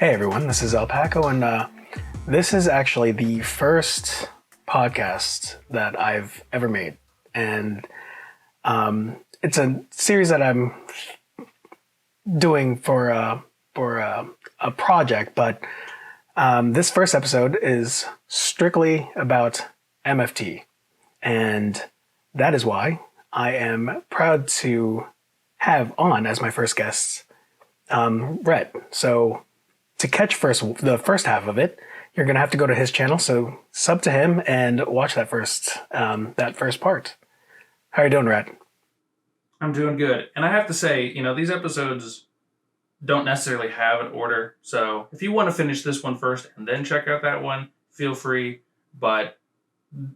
Hey everyone, this is Alpaco, and this is actually the first podcast that I've ever made. And it's a series that I'm doing for a project, but this first episode is strictly about MFT. And that is why I am proud to have on as my first guest, Rhett. So to catch the first half of it, you're going to have to go to his channel. So sub to him and watch that first part. How are you doing, Rhett? I'm doing good. And I have to say, these episodes don't necessarily have an order. So if you want to finish this one first and then check out that one, feel free. But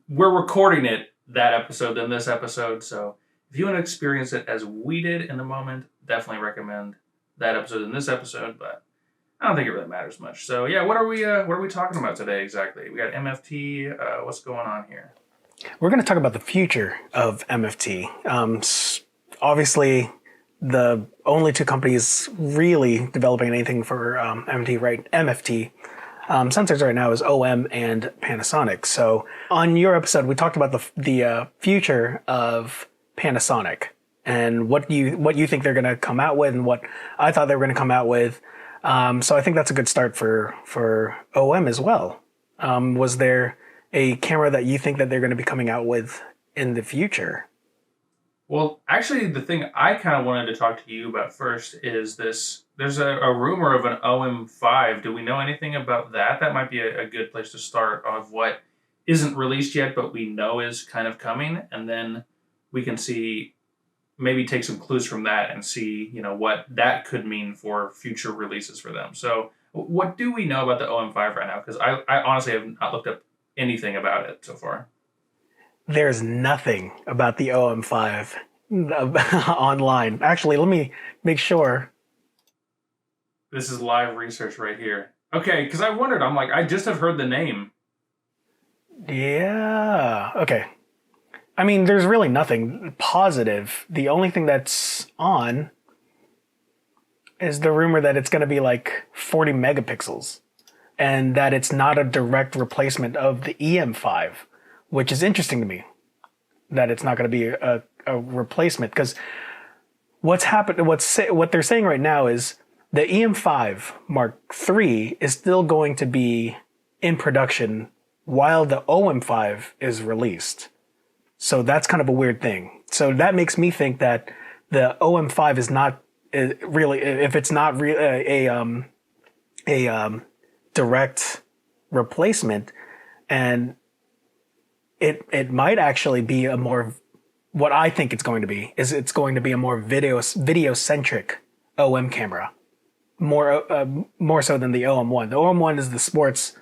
we're recording that episode, then this episode. So if you want to experience it as we did in the moment, definitely recommend that episode and this episode. But I don't think it really matters much. So yeah, what are we talking about today exactly? We got MFT. What's going on here? We're going to talk about the future of MFT. Obviously, the only two companies really developing anything for MFT sensors right now is OM and Panasonic. So on your episode, we talked about the future of Panasonic and what you think they're going to come out with and what I thought they were going to come out with. So I think that's a good start for OM as well. Was there a camera that you think that they're going to be coming out with in the future? Well, actually, the thing I kind of wanted to talk to you about first is this. There's a rumor of an OM5. Do we know anything about that? That might be a good place to start of what isn't released yet, but we know is kind of coming. And then we can maybe take some clues from that and see, what that could mean for future releases for them. So what do we know about the OM5 right now? Because I honestly have not looked up anything about it so far. There's nothing about the OM5 online. Actually, let me make sure. This is live research right here. Okay, because I wondered, I'm like, I just have heard the name. Yeah, okay. I mean, there's really nothing positive. The only thing that's on is the rumor that it's going to be like 40 megapixels and that it's not a direct replacement of the EM5, which is interesting to me that it's not going to be a replacement, because what they're saying right now is the EM5 Mark III is still going to be in production while the OM5 is released. So that's kind of a weird thing. So that makes me think that the OM5 is not really, if it's not a direct replacement, and it might actually be a more, what I think it's going to be is it's going to be a more video centric OM camera, more so than the OM1. The OM1 is the sports,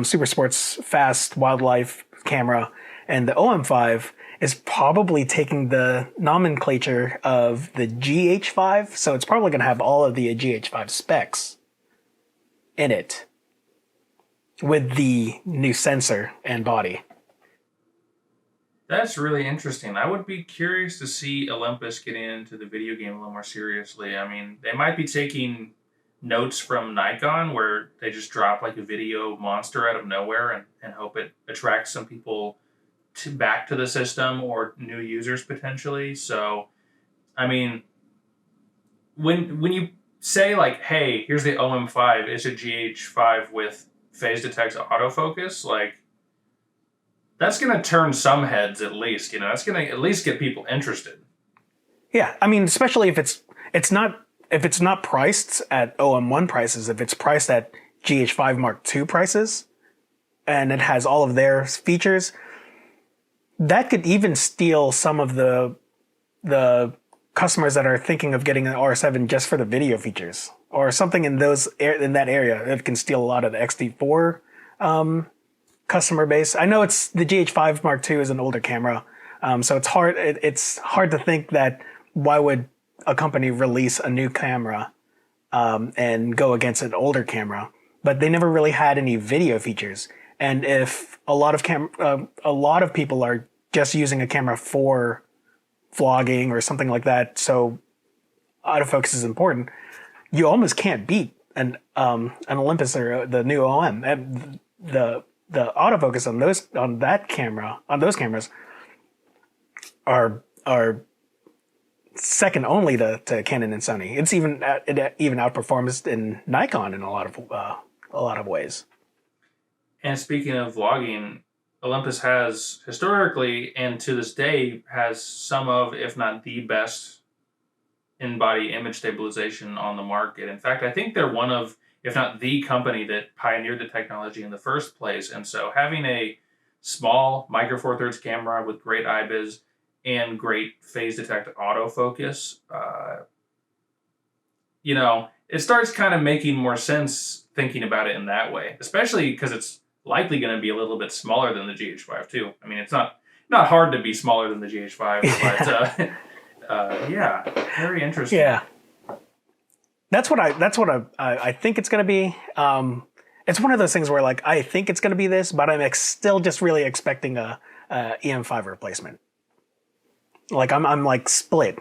super sports, fast wildlife camera. And the OM5 is probably taking the nomenclature of the GH5. So it's probably going to have all of the GH5 specs in it with the new sensor and body. That's really interesting. I would be curious to see Olympus getting into the video game a little more seriously. I mean, they might be taking notes from Nikon where they just drop like a video monster out of nowhere and hope it attracts some people back to the system or new users potentially. So, I mean, when you say like, hey, here's the OM5, it's a GH5 with phase detect autofocus, like that's going to turn some heads at least, that's going to at least get people interested. Yeah. I mean, especially if it's not priced at OM1 prices, if it's priced at GH5 Mark II prices and it has all of their features, that could even steal some of the customers that are thinking of getting an R7 just for the video features or something in that area. It can steal a lot of the XT4 customer base. I know it's the GH5 Mark II is an older camera, so it's hard. It's hard to think that why would a company release a new camera and go against an older camera, but they never really had any video features. And if a lot of people are just using a camera for vlogging or something like that, so autofocus is important, you almost can't beat an Olympus or the new OM. And the autofocus on those cameras are second only to Canon and Sony. It even outperforms in Nikon in a lot of ways. And speaking of vlogging, Olympus has historically and to this day has some of, if not the best in-body image stabilization on the market. In fact, I think they're one of, if not the company that pioneered the technology in the first place. And so having a small Micro Four Thirds camera with great IBIS and great phase detect autofocus, it starts kind of making more sense thinking about it in that way, especially because it's likely going to be a little bit smaller than the GH5 too. I mean, it's not hard to be smaller than the GH5, but yeah, very interesting. Yeah, that's what I think it's going to be. It's one of those things where like I think it's going to be this, but I'm still just really expecting a EM5 replacement. Like I'm like split.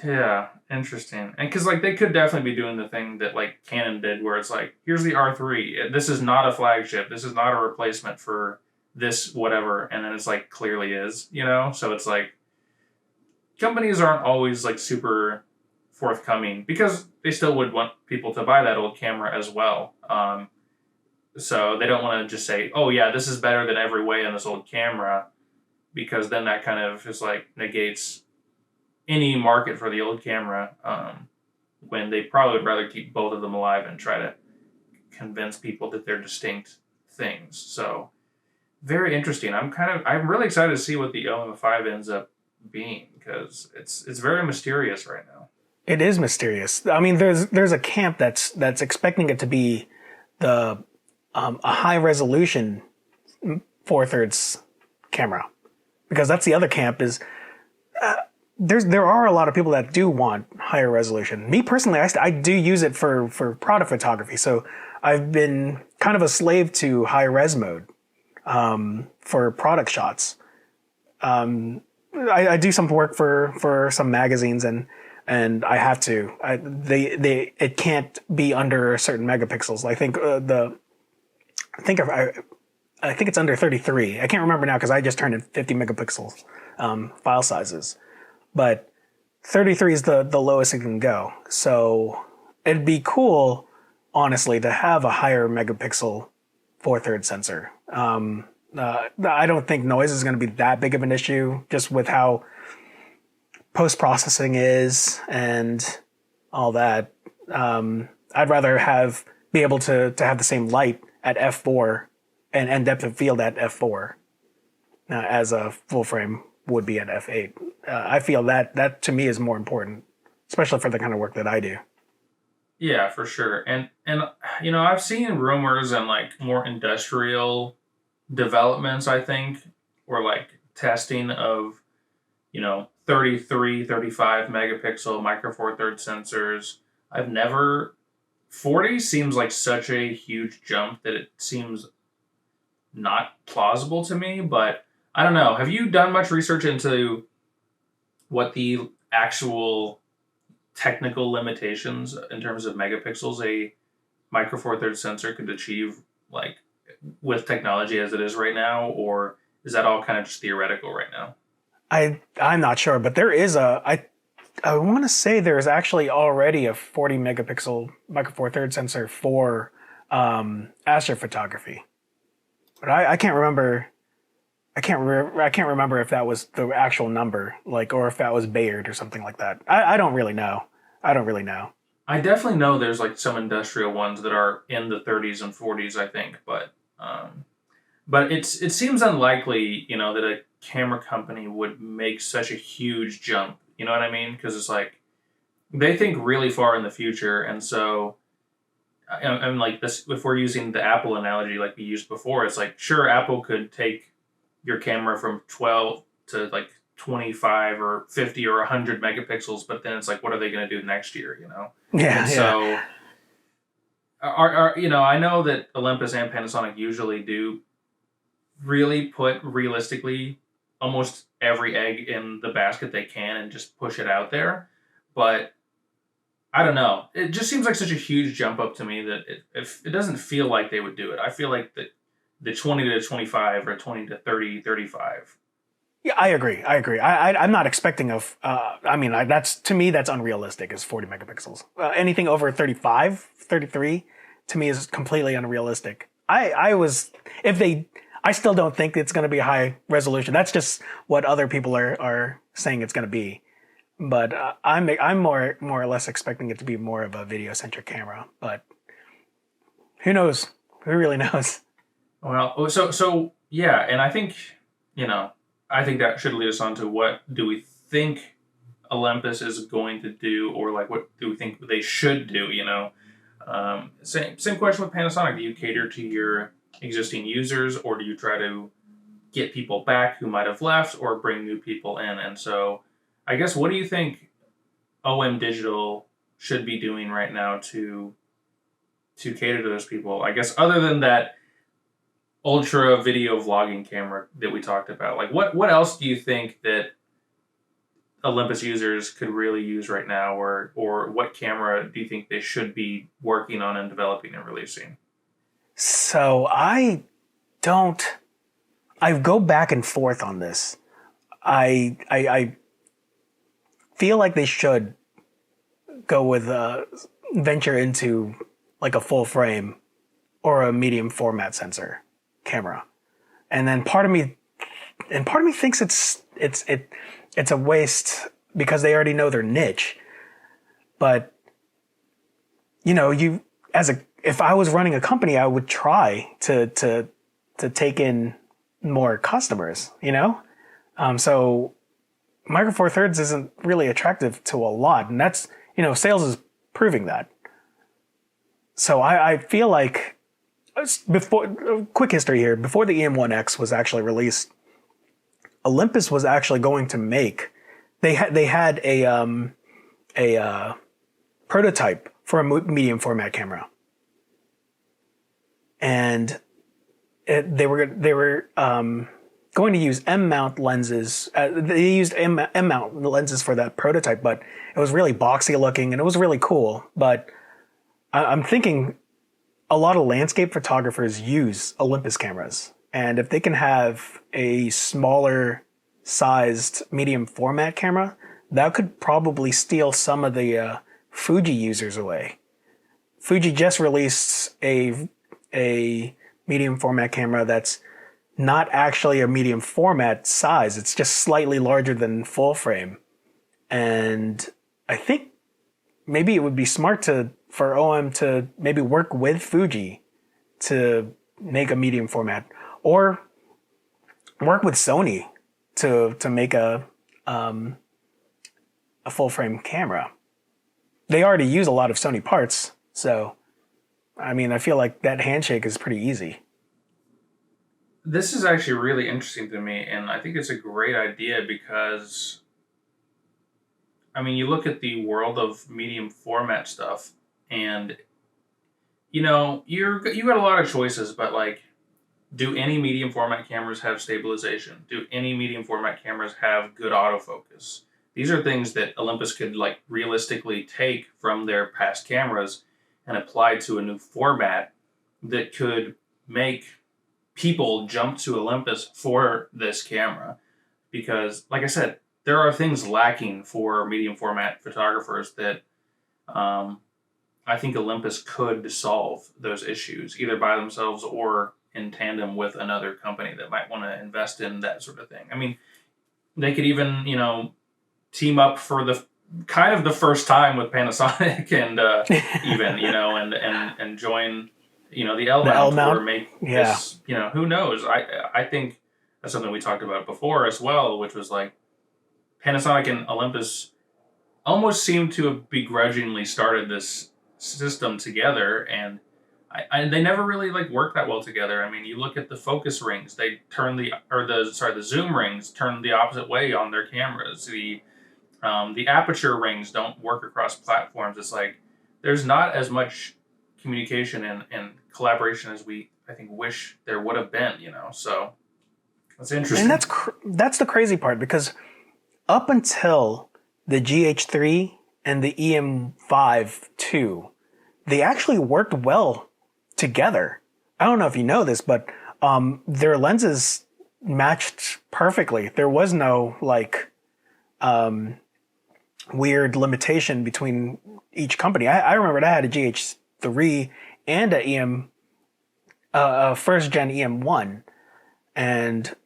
Yeah, interesting. And because like they could definitely be doing the thing that like Canon did, where it's like, here's the R3. This is not a flagship. This is not a replacement for this whatever. And then it's like clearly is, So it's like companies aren't always like super forthcoming because they still would want people to buy that old camera as well. So they don't want to just say, oh yeah, this is better than every way on this old camera, because then that kind of just like negates any market for the old camera, when they probably would rather keep both of them alive and try to convince people that they're distinct things. So very interesting. I'm really excited to see what the OM5 ends up being, because it's very mysterious right now. It is mysterious. I mean, there's a camp that's expecting it to be a high resolution 4/3 camera, because that's the other camp is. There are a lot of people that do want higher resolution. Me personally, I do use it for product photography. So I've been kind of a slave to high res mode for product shots. I do some work for some magazines and I have to. It can't be under certain megapixels. I think I think it's under 33. I can't remember now because I just turned in 50 megapixels file sizes. But 33 is the lowest it can go. So it'd be cool, honestly, to have a higher megapixel 4/3 sensor. I don't think noise is going to be that big of an issue, just with how post-processing is and all that. I'd rather be able to have the same light at f4 and depth of field at f4 as a full frame would be at f8. I feel that to me is more important, especially for the kind of work that I do. Yeah, for sure. And I've seen rumors and like more industrial developments, I think, or like testing of 33, 35 megapixel Micro Four Thirds sensors. 40 seems like such a huge jump that it seems not plausible to me, but I don't know. Have you done much research into what the actual technical limitations in terms of megapixels a Micro Four Thirds sensor could achieve, like with technology as it is right now, or is that all kind of just theoretical right now? I'm not sure, but there is I want to say there is actually already a 40 megapixel Micro Four Thirds sensor for astrophotography, but I can't remember. I can't remember if that was the actual number, or if that was Bayard or something like that. I don't really know. I definitely know there's like some industrial ones that are in the 30s and 40s, I think, but it seems unlikely, that a camera company would make such a huge jump. You know what I mean? Because it's like they think really far in the future, and so I'm like this. If we're using the Apple analogy like we used before, it's like sure, Apple could take your camera from 12 to like 25 or 50 or 100 megapixels, but then it's like, what are they going to do next year, Yeah. And so, I know that Olympus and Panasonic usually do really put realistically almost every egg in the basket they can and just push it out there. But I don't know. It just seems like such a huge jump up to me that it doesn't feel like they would do it. I feel like the 20 to 25 or 20 to 30, 35. Yeah, I agree. I'm not expecting that's, to me, that's unrealistic is 40 megapixels. Anything over 35, 33, to me is completely unrealistic. I still don't think it's going to be high resolution. That's just what other people are saying it's going to be. But I'm more or less expecting it to be more of a video centric camera. But who knows? Who really knows? Well, so yeah, and I think, I think that should lead us on to what do we think Olympus is going to do, or like what do we think they should do? Same question with Panasonic. Do you cater to your existing users, or do you try to get people back who might have left, or bring new people in? And so, I guess, what do you think OM Digital should be doing right now to cater to those people? I guess other than that ultra video vlogging camera that we talked about, like what else do you think that Olympus users could really use right now, or what camera do you think they should be working on and developing and releasing? So I go back and forth on this. I feel like they should go with venture into like a full frame or a medium format sensor camera. And then part of me thinks it's a waste because they already know their niche. But if I was running a company, I would try to take in more customers, so Micro Four Thirds isn't really attractive to a lot, and that's, sales is proving that. So I feel like quick history here, before the EM1X was actually released, Olympus was actually going to make, they had a prototype for a medium format camera. And they were going to use M-mount lenses. They used M-mount lenses for that prototype, but it was really boxy looking and it was really cool. But I'm thinking a lot of landscape photographers use Olympus cameras. And if they can have a smaller sized medium format camera, that could probably steal some of the Fuji users away. Fuji just released a medium format camera that's not actually a medium format size. It's just slightly larger than full frame. And I think maybe it would be smart for OM to maybe work with Fuji to make a medium format, or work with Sony to make a full frame camera. They already use a lot of Sony parts, so I feel like that handshake is pretty easy. This is actually really interesting to me, and I think it's a great idea because, you look at the world of medium format stuff, and you got a lot of choices, but like, do any medium format cameras have stabilization? Do any medium format cameras have good autofocus? These are things that Olympus could like realistically take from their past cameras and apply to a new format that could make people jump to Olympus for this camera. Because, like I said, there are things lacking for medium format photographers that I think Olympus could solve those issues, either by themselves or in tandem with another company that might want to invest in that sort of thing. They could even, team up for the kind of the first time with Panasonic and even, and join, the L-mount or make this, who knows? I think that's something we talked about before as well, which was like Panasonic and Olympus almost seem to have begrudgingly started this system together, and they never really like worked that well together. You look at the focus rings; they turn the zoom rings turn the opposite way on their cameras. The aperture rings don't work across platforms. It's like there's not as much communication and collaboration as I think wish there would have been. So that's interesting. And that's the crazy part, because up until the GH3 and the EM5 II, they actually worked well together. I don't know if you know this, but their lenses matched perfectly. There was no like weird limitation between each company. I remember I had a GH3 and a first gen EM1, and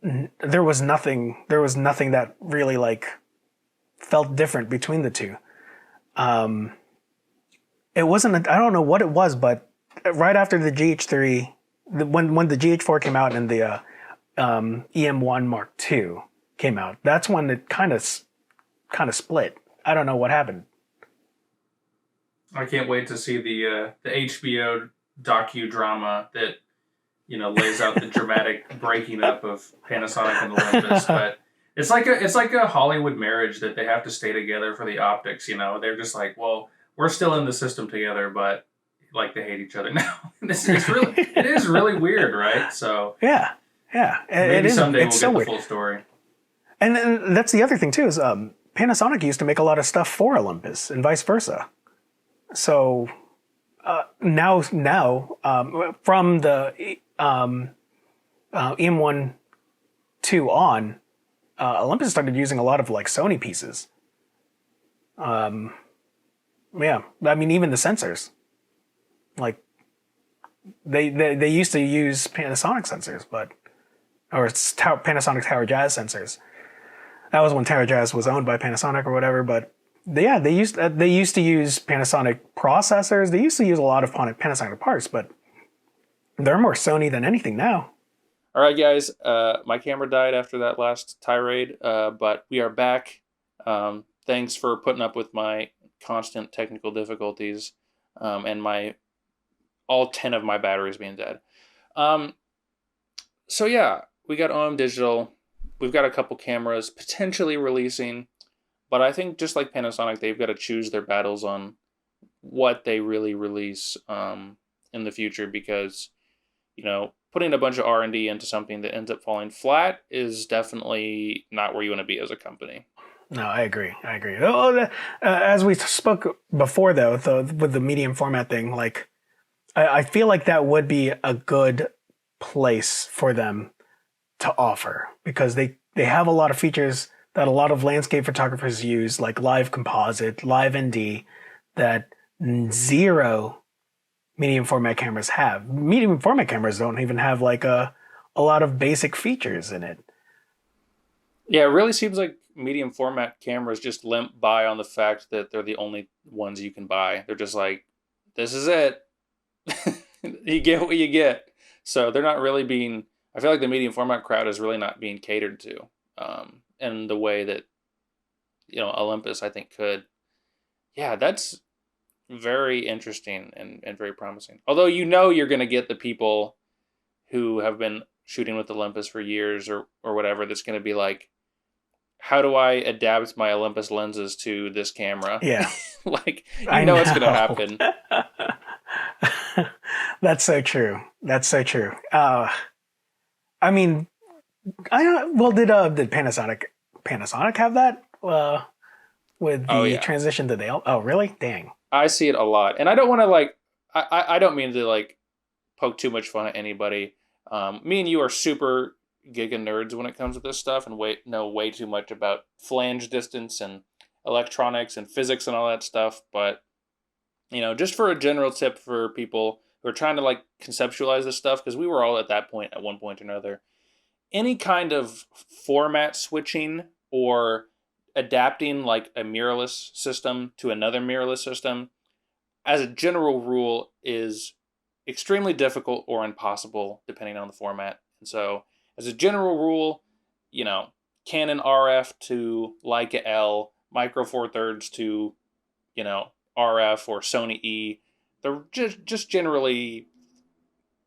there was nothing that really like felt different between the two. It wasn't, I don't know what it was, but right after the GH3, when the GH4 came out and the EM1 Mark II came out, that's when it kind of split. I don't know what happened. I can't wait to see the HBO docudrama that lays out the dramatic breaking up of Panasonic and Olympus. But it's like a Hollywood marriage that they have to stay together for the optics. They're just like, well, we're still in the system together, but like they hate each other now. It is really weird, right? So yeah, maybe someday we'll get the full story. And then that's the other thing too is Panasonic used to make a lot of stuff for Olympus and vice versa. So now from the EM1 2 on, Olympus started using a lot of like Sony pieces. Yeah, I mean even the sensors, like they used to use Panasonic sensors, Panasonic Tower Jazz sensors. That was when Tower Jazz was owned by Panasonic or whatever, but they used to use Panasonic processors. They used to use a lot of Panasonic parts, but they're more Sony than anything now. All right, guys. My camera died after that last tirade, but we are back. Thanks for putting up with my constant technical difficulties and all 10 of my batteries being dead. So yeah, we got OM Digital. We've got a couple cameras potentially releasing, but I think just like Panasonic, they've got to choose their battles on what they really release in the future, because putting a bunch of R&D into something that ends up falling flat is definitely not where you want to be as a company. No, I agree. As we spoke before, though, with the medium format thing, like I feel like that would be a good place for them to offer, because they have a lot of features that a lot of landscape photographers use, like live composite, live ND, that zero medium format cameras have. Medium format cameras don't even have like a lot of basic features in it. Yeah, it really seems like medium format cameras just limp by on the fact that they're the only ones you can buy. They're just like, this is it. You get what you get. So they're not really being, I feel like the medium format crowd is really not being catered to in the way that, Olympus, I think, could. Yeah, that's very interesting and very promising. Although you're going to get the people who have been shooting with Olympus for years or whatever that's going to be like, how do I adapt my Olympus lenses to this camera? Yeah. Like, it's going to happen. That's so true. I mean, did Panasonic have that with the transition to the Oh, really? Dang. I see it a lot, and I don't want to I don't mean to poke too much fun at anybody. Me and you are super giga nerds when it comes to this stuff, and know way too much about flange distance and electronics and physics and all that stuff. But just for a general tip for people who are trying to conceptualize this stuff, because we were all at that point at one point or another. Any kind of format switching or adapting a mirrorless system to another mirrorless system, as a general rule, is extremely difficult or impossible depending on the format. And so, as a general rule, Canon RF to Leica L, Micro Four Thirds to, RF or Sony E, they're just generally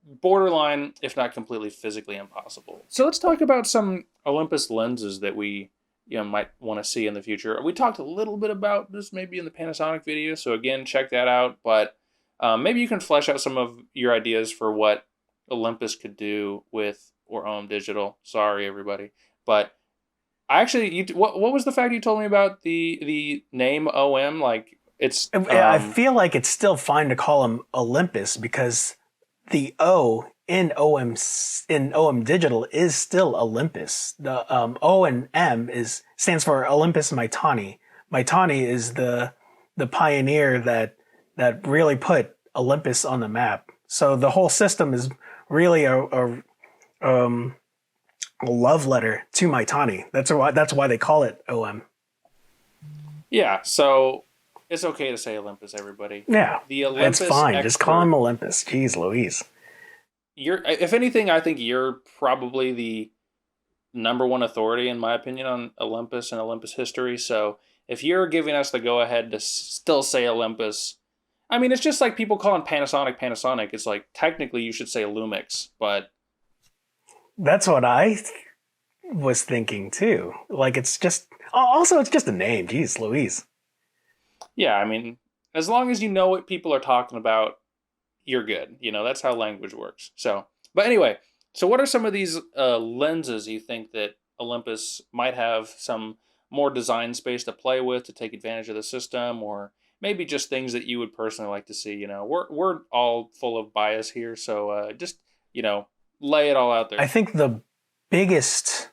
borderline, if not completely physically impossible. So let's talk about some Olympus lenses that we might want to see in the future. We talked a little bit about this maybe in the Panasonic video, so again, check that out. But maybe you can flesh out some of your ideas for what Olympus could do with or OM Digital. Sorry, everybody. But actually, what was the fact you told me about the name OM? It's I feel like it's still fine to call them Olympus because the O in OM Digital is still Olympus. The O and M stands for Olympus Maitani. Maitani is the pioneer that really put Olympus on the map. So the whole system is really a love letter to Maitani. That's why they call it OM. Yeah, so it's okay to say Olympus, everybody. Yeah, The Olympus it's fine. expert, Just call him Olympus. Jeez Louise. if anything, I think you're probably the number one authority, in my opinion, on Olympus and Olympus history. So if you're giving us the go ahead to still say Olympus, I mean, it's just like people calling Panasonic Panasonic. It's like technically you should say Lumix, but That's what I was thinking too. Like it's just a name. Jeez Louise. yeah, I mean, as long as you know what people are talking about, you're good. You know, that's how language works. So, but anyway, so what are some of these lenses you think that Olympus might have some more design space to play with to take advantage of the system, or maybe just things that you would personally like to see? You know, we're all full of bias here, so just you know, lay it all out there. I think the biggest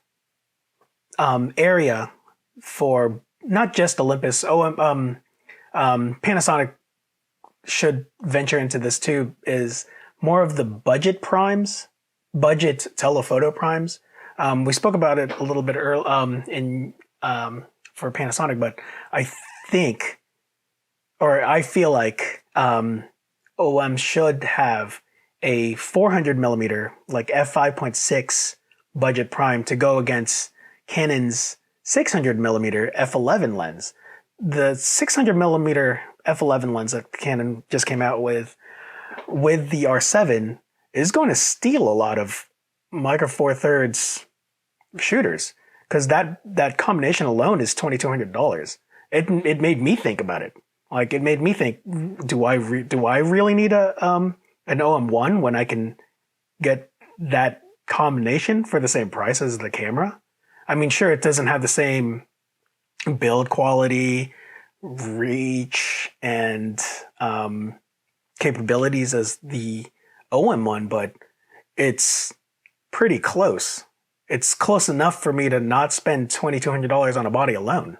area for not just Olympus, Panasonic should venture into this too, is more of the budget telephoto primes. We spoke about it a little bit earlier for Panasonic, but I think, or I feel like OM should have a 400 millimeter, like f5.6 budget prime to go against Canon's 600 millimeter f11 lens. The 600 millimeter f11 lens that Canon just came out with the R7 is going to steal a lot of Micro Four Thirds shooters because that combination alone is $2,200. It made me think about it. Like it made me think, do I really need an OM1 when I can get that combination for the same price as the camera? I mean, sure, it doesn't have the same build quality, reach, and capabilities as the OM1, but it's pretty close. It's close enough for me to not spend $2,200 on a body alone.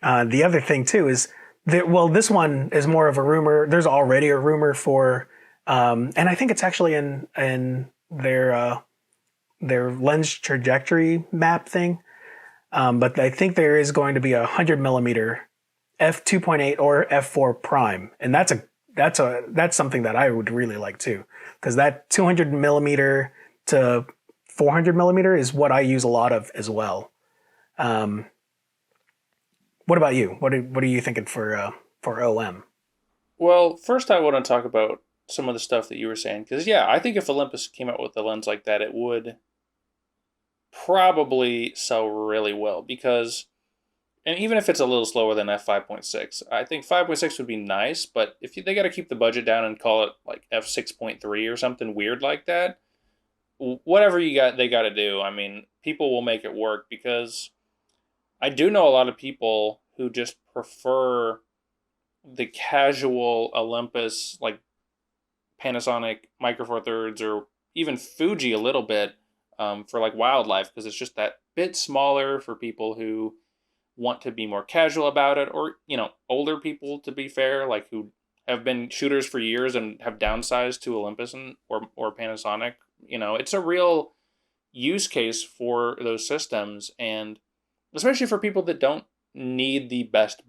The other thing too is that, well, this one is more of a rumor. There's already a rumor for, and I think it's actually in their lens trajectory map thing. But I think there is going to be a 100 millimeter f2.8 or f4 prime, and that's something that I would really like too, because that 200 millimeter to 400 millimeter is what I use a lot of as well. What about you? What are you thinking for OM? Well, first I want to talk about some of the stuff that you were saying, because yeah, I think if Olympus came out with a lens like that, it would probably sell really well, because, and even if it's a little slower than f5.6, I think 5.6 would be nice, but if they got to keep the budget down and call it like f6.3 or something weird like that, whatever they got to do, I mean, people will make it work, because I do know a lot of people who just prefer the casual Olympus, like Panasonic Micro Four Thirds, or even Fuji a little bit, for like wildlife, because it's just that bit smaller for people who want to be more casual about it, or, you know, older people, to be fair, like who have been shooters for years and have downsized to Olympus or Panasonic. You know, it's a real use case for those systems, and especially for people that don't need the best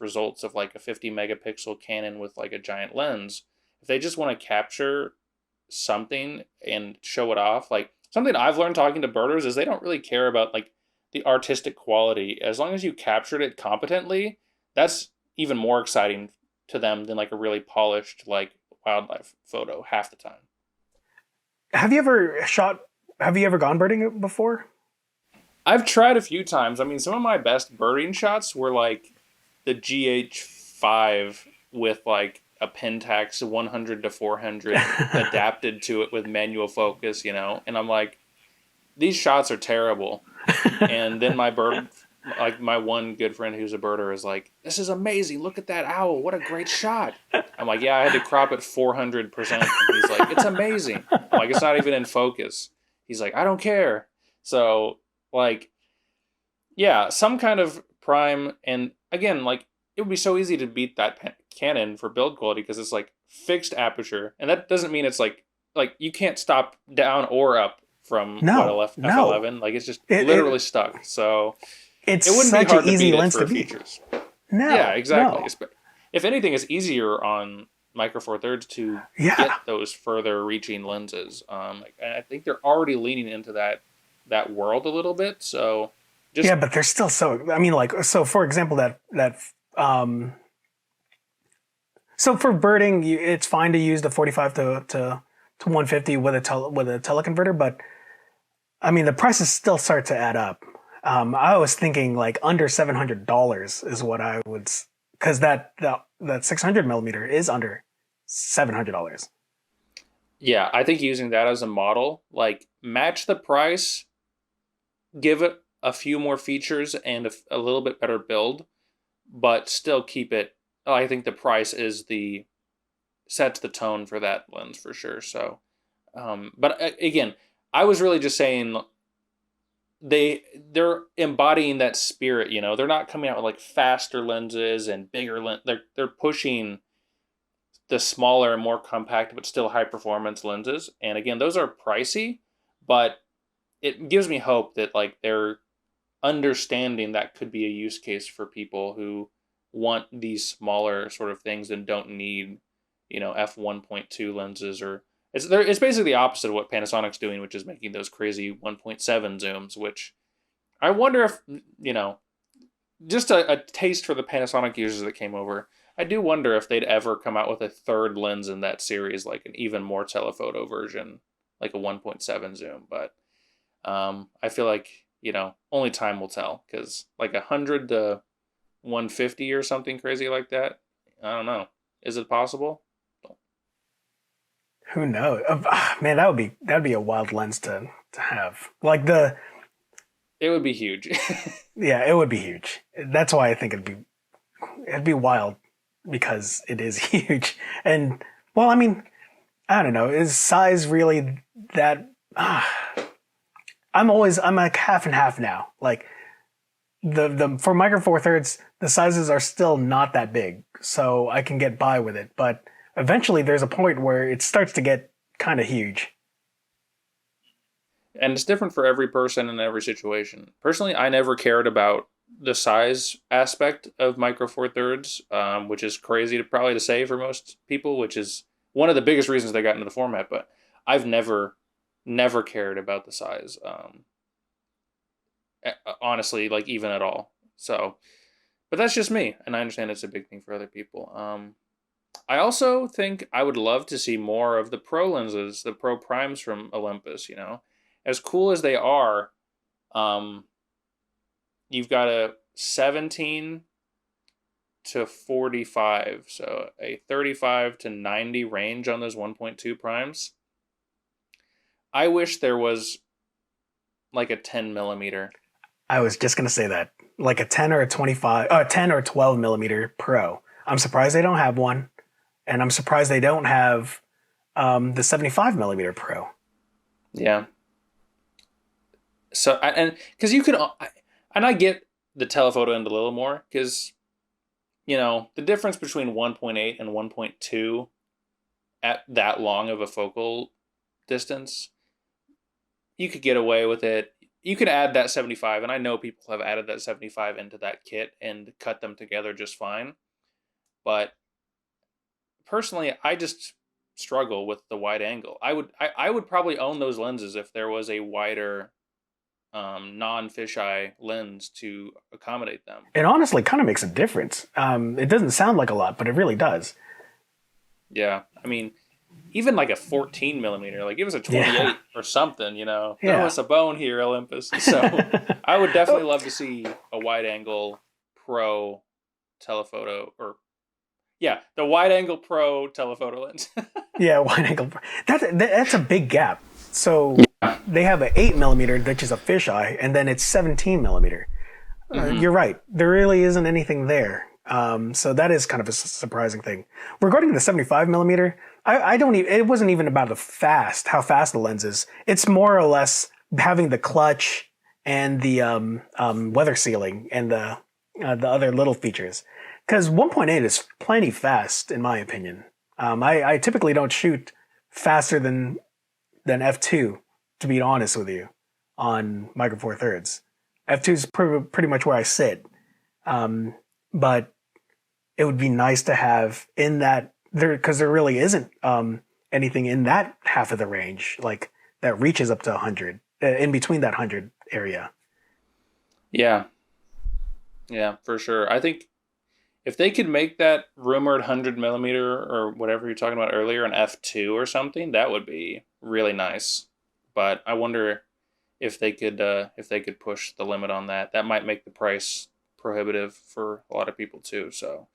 results of like a 50 megapixel Canon with like a giant lens. If they just want to capture something and show it off, like something I've learned talking to birders is they don't really care about like the artistic quality. As long as you captured it competently, that's even more exciting to them than like a really polished like wildlife photo half the time. Have you ever gone birding before? I've tried a few times. I mean, some of my best birding shots were like the GH5 with like a Pentax 100 to 400 adapted to it with manual focus, you know? And I'm like, these shots are terrible. And then my bird like my one good friend who's a birder is like, "This is amazing! Look at that owl! What a great shot!" I'm like, "Yeah, I had to crop it 400%." And he's like, "It's amazing." I'm like, "It's not even in focus." He's like, "I don't care." So like, yeah, some kind of prime, and again, like it would be so easy to beat that Canon for build quality because it's like fixed aperture, and that doesn't mean it's like you can't stop down or up from No, f11. Like it's just It- literally it- stuck. So it's it wouldn't such be hard an easy to beat it lens for to beat. features. No, Yeah, exactly. no. If anything, it's easier on Micro Four Thirds to Yeah. get those further reaching lenses. And I think they're already leaning into that world a little bit. So just Yeah, but they're still so. I mean, like, so for example, so for birding, it's fine to use the 45 to 150 with a teleconverter, but I mean, the prices still start to add up. I was thinking like under $700 is what I would, because that 600 millimeter is under $700. yeah, I think using that as a model, like match the price, give it a few more features and a little bit better build, but still keep it. I think the price sets the tone for that lens for sure. So, but again, I was really just saying they're embodying that spirit. You know, they're not coming out with like faster lenses and bigger lens. They're pushing the smaller and more compact but still high performance lenses. And again, those are pricey, but it gives me hope that like they're understanding that could be a use case for people who want these smaller sort of things and don't need, f1.2 lenses, or it's basically the opposite of what Panasonic's doing, which is making those crazy 1.7 zooms, which I wonder if, just a taste for the Panasonic users that came over. I do wonder if they'd ever come out with a third lens in that series, like an even more telephoto version, like a 1.7 zoom. But I feel like, only time will tell, because like 100 to 150 or something crazy like that, I don't know. Is it possible? Who knows? Man, that'd be a wild lens to have. Like It would be huge. yeah, it would be huge. That's why I think it'd be wild, because it is huge. And well, I mean, I don't know. Is size really that? I'm like half and half now. Like the for Micro Four Thirds, the sizes are still not that big, so I can get by with it. But eventually, there's a point where it starts to get kind of huge. And it's different for every person in every situation. Personally, I never cared about the size aspect of Micro Four Thirds, which is crazy to say for most people, which is one of the biggest reasons they got into the format. But I've never cared about the size, honestly, like even at all. So, but that's just me, and I understand it's a big thing for other people. I also think I would love to see more of the pro lenses, the pro primes from Olympus. As cool as they are, you've got a 17 to 45, so a 35 to 90 range on those 1.2 primes. I wish there was like a 10 millimeter. I was just gonna say that, like a 10 or a 25, 10 or 12 millimeter pro. I'm surprised they don't have one, and I'm surprised they don't have the 75 millimeter pro. Yeah. So because you can, and I get the telephoto end a little more, because the difference between 1.8 and 1.2 at that long of a focal distance, you could get away with it. You could add that 75, and I know people have added that 75 into that kit and cut them together just fine. But personally, I just struggle with the wide angle. I would probably own those lenses if there was a wider non-fisheye lens to accommodate them. It honestly kind of makes a difference. It doesn't sound like a lot, but it really does. Yeah, I mean, even like a 14 millimeter, like give us a 28 or something, throw us a bone here, Olympus. So I would definitely love to see a wide angle pro telephoto, or the wide angle pro telephoto lens. Yeah, wide angle. That's a big gap. So they have an 8 millimeter, which is a fisheye, and then it's 17 millimeter. You're right. There really isn't anything there. So that is kind of a surprising thing. Regarding the 75 millimeter, I don't even, it wasn't even about how fast the lens is. It's more or less having the clutch and the weather sealing and the other little features. Because 1.8 is plenty fast, in my opinion. I typically don't shoot faster than f2, to be honest with you, on Micro Four Thirds. F2 is pretty much where I sit. But it would be nice to have in that there, because there really isn't anything in that half of the range, like that reaches up to 100, in between that 100 area. Yeah, for sure. I think if they could make that rumored 100 millimeter or whatever you're talking about earlier an f2 or something, that would be really nice. But I wonder if they could push the limit on that. That might make the price prohibitive for a lot of people too. So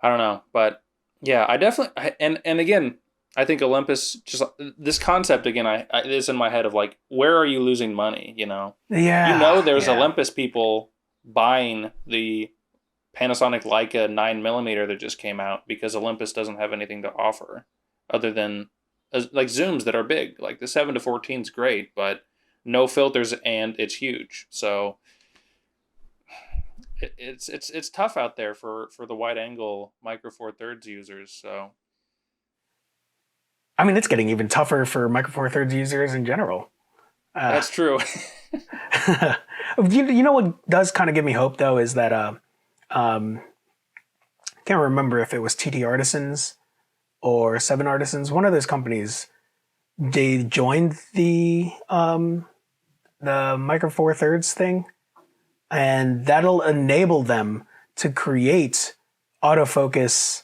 I don't know, but yeah, I definitely and again, I think Olympus, just this concept again, I is in my head of like, where are you losing money? Yeah, there's Olympus people buying the Panasonic Leica 9mm that just came out because Olympus doesn't have anything to offer other than like zooms that are big. Like the 7-14 is great, but no filters and it's huge. So it's tough out there for the wide angle Micro Four Thirds users. So I mean, it's getting even tougher for Micro Four Thirds users in general. That's true. You know what does kind of give me hope though is that can't remember if it was TT Artisans or Seven Artisans. One of those companies, they joined the Micro Four Thirds thing, and that'll enable them to create autofocus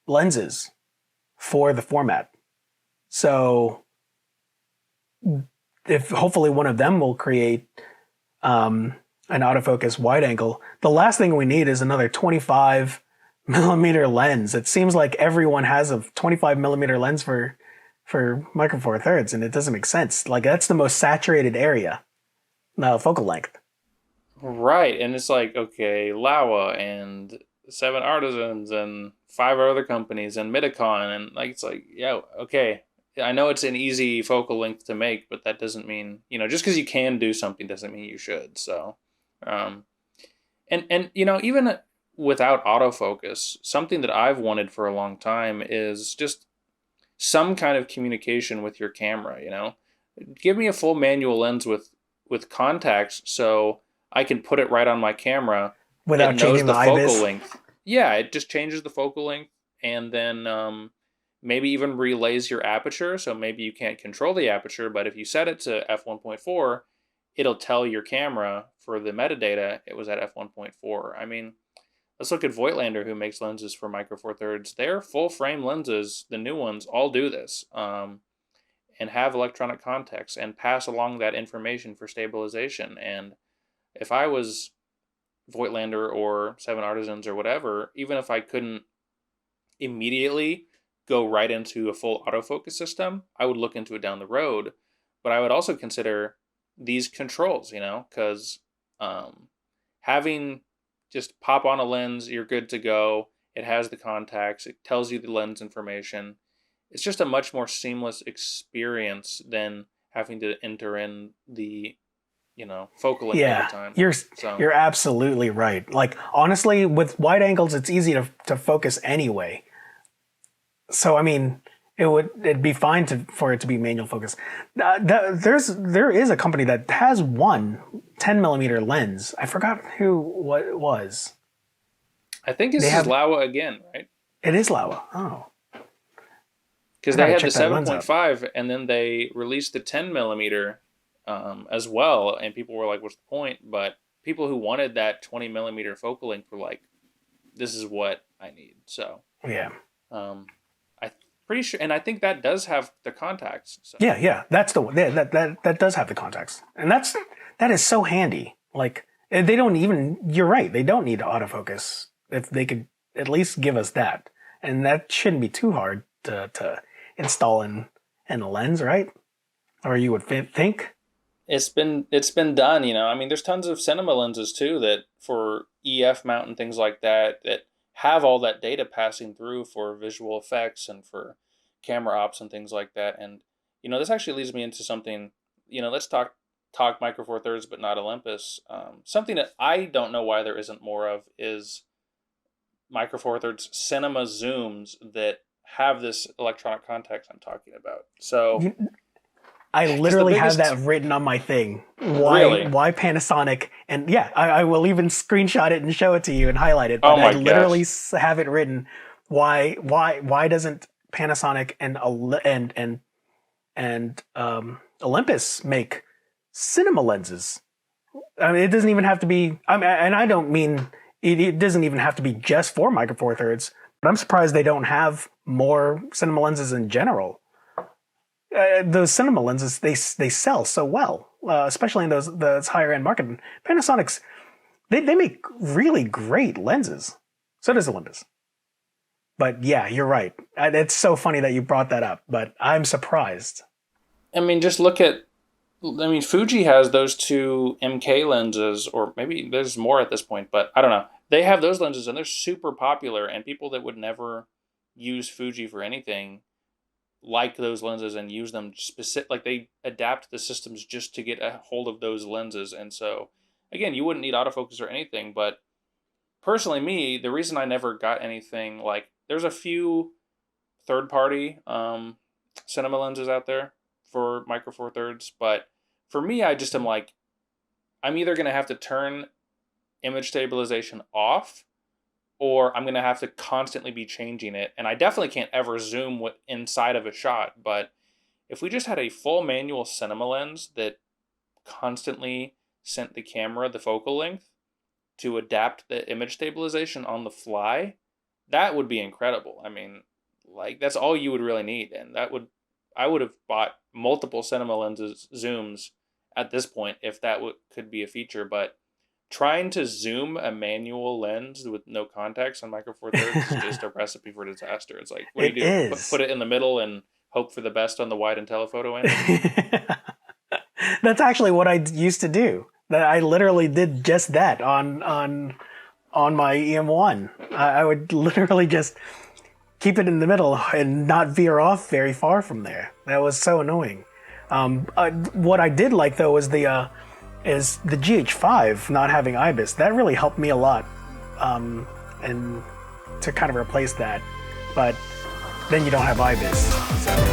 lenses for the format. So if hopefully one of them will create an autofocus wide angle, the last thing we need is another 25 millimeter lens. It seems like everyone has a 25 millimeter lens for Micro Four Thirds, and it doesn't make sense. Like that's the most saturated area, focal length. Right, and it's like, okay, Laowa and Seven Artisans and 5 other companies and Midicon, and like it's like, yeah, okay, I know it's an easy focal length to make, but that doesn't mean, just because you can do something doesn't mean you should. So, and even without autofocus, something that I've wanted for a long time is just some kind of communication with your camera. Give me a full manual lens with contacts so I can put it right on my camera without changing the focal length. Yeah, it just changes the focal length, and then maybe even relays your aperture. So maybe you can't control the aperture, but if you set it to f1.4, it'll tell your camera for the metadata it was at f1.4. I mean, let's look at Voigtlander, who makes lenses for Micro Four Thirds. Their full frame lenses, the new ones, all do this, and have electronic contacts and pass along that information for stabilization. And if I was Voigtlander or Seven Artisans or whatever, even if I couldn't immediately go right into a full autofocus system, I would look into it down the road. But I would also consider these controls, because having just pop on a lens, you're good to go. It has the contacts. It tells you the lens information. It's just a much more seamless experience than having to enter in the focal length every time. You're absolutely right. Like honestly, with wide angles, it's easy to focus anyway. So I mean, it'd be fine for it to be manual focus. There is a company that has one 10 millimeter lens. I forgot what it was. I think this is Laowa again, right? It is Laowa. Oh. Because they had the 7.5 and then they released the 10 millimeter as well, and people were like, what's the point? But people who wanted that 20 millimeter focal length were like, this is what I need. So yeah, I'm pretty sure, and I think that does have the contacts. So. Yeah, that's the one. Yeah, that does have the contacts, and that is so handy. Like they don't even. You're right. They don't need autofocus if they could at least give us that, and that shouldn't be too hard to install in a lens, right? Or you would think. It's been done, you know. I mean, there's tons of cinema lenses too that for EF mount and things like that that have all that data passing through for visual effects and for camera ops and things like that. And you know, this actually leads me into something. You know, let's talk Micro Four Thirds, but not Olympus. Something that I don't know why there isn't more of is Micro Four Thirds cinema zooms that have this electronic context I'm talking about. So I 'cause the literally have biggest that written on my thing. really, Why Panasonic? And yeah, I will even screenshot it and show it to you and highlight it. oh But I my literally gosh. have it written. Why doesn't Panasonic and Olympus make cinema lenses? I mean, it doesn't even have to be. I mean, and I don't mean it doesn't even have to be just for Micro Four Thirds. But I'm surprised they don't have more cinema lenses in general. Those cinema lenses they sell so well, especially in those higher end market. Panasonic's they make really great lenses. So does Olympus. But yeah, you're right. It's so funny that you brought that up. But I'm surprised. I mean, just look at. I mean, Fuji has those two MK lenses, or maybe there's more at this point, but I don't know. They have those lenses, and they're super popular, and people that would never use Fuji for anything like those lenses and use them specific. Like they adapt the systems just to get a hold of those lenses, and so again, you wouldn't need autofocus or anything. But personally, me, the reason I never got anything like there's a few third party cinema lenses out there for Micro Four Thirds, but for me, I just am like, I'm either going to have to turn image stabilization off or I'm going to have to constantly be changing it. And I definitely can't ever zoom inside of a shot. But if we just had a full manual cinema lens that constantly sent the camera the focal length to adapt the image stabilization on the fly, that would be incredible. I mean, like that's all you would really need. And I would have bought multiple cinema lenses zooms at this point if that could be a feature. But trying to zoom a manual lens with no contacts on Micro Four Thirds is just a recipe for disaster. It's like, what do It you do? is. Put it in the middle and hope for the best on the wide and telephoto end? That's actually what I used to do. That I literally did just that on my EM1. I would literally just keep it in the middle and not veer off very far from there. That was so annoying. What I did like though was the GH5 not having IBIS. That really helped me a lot, and to kind of replace that. But then you don't have IBIS, so.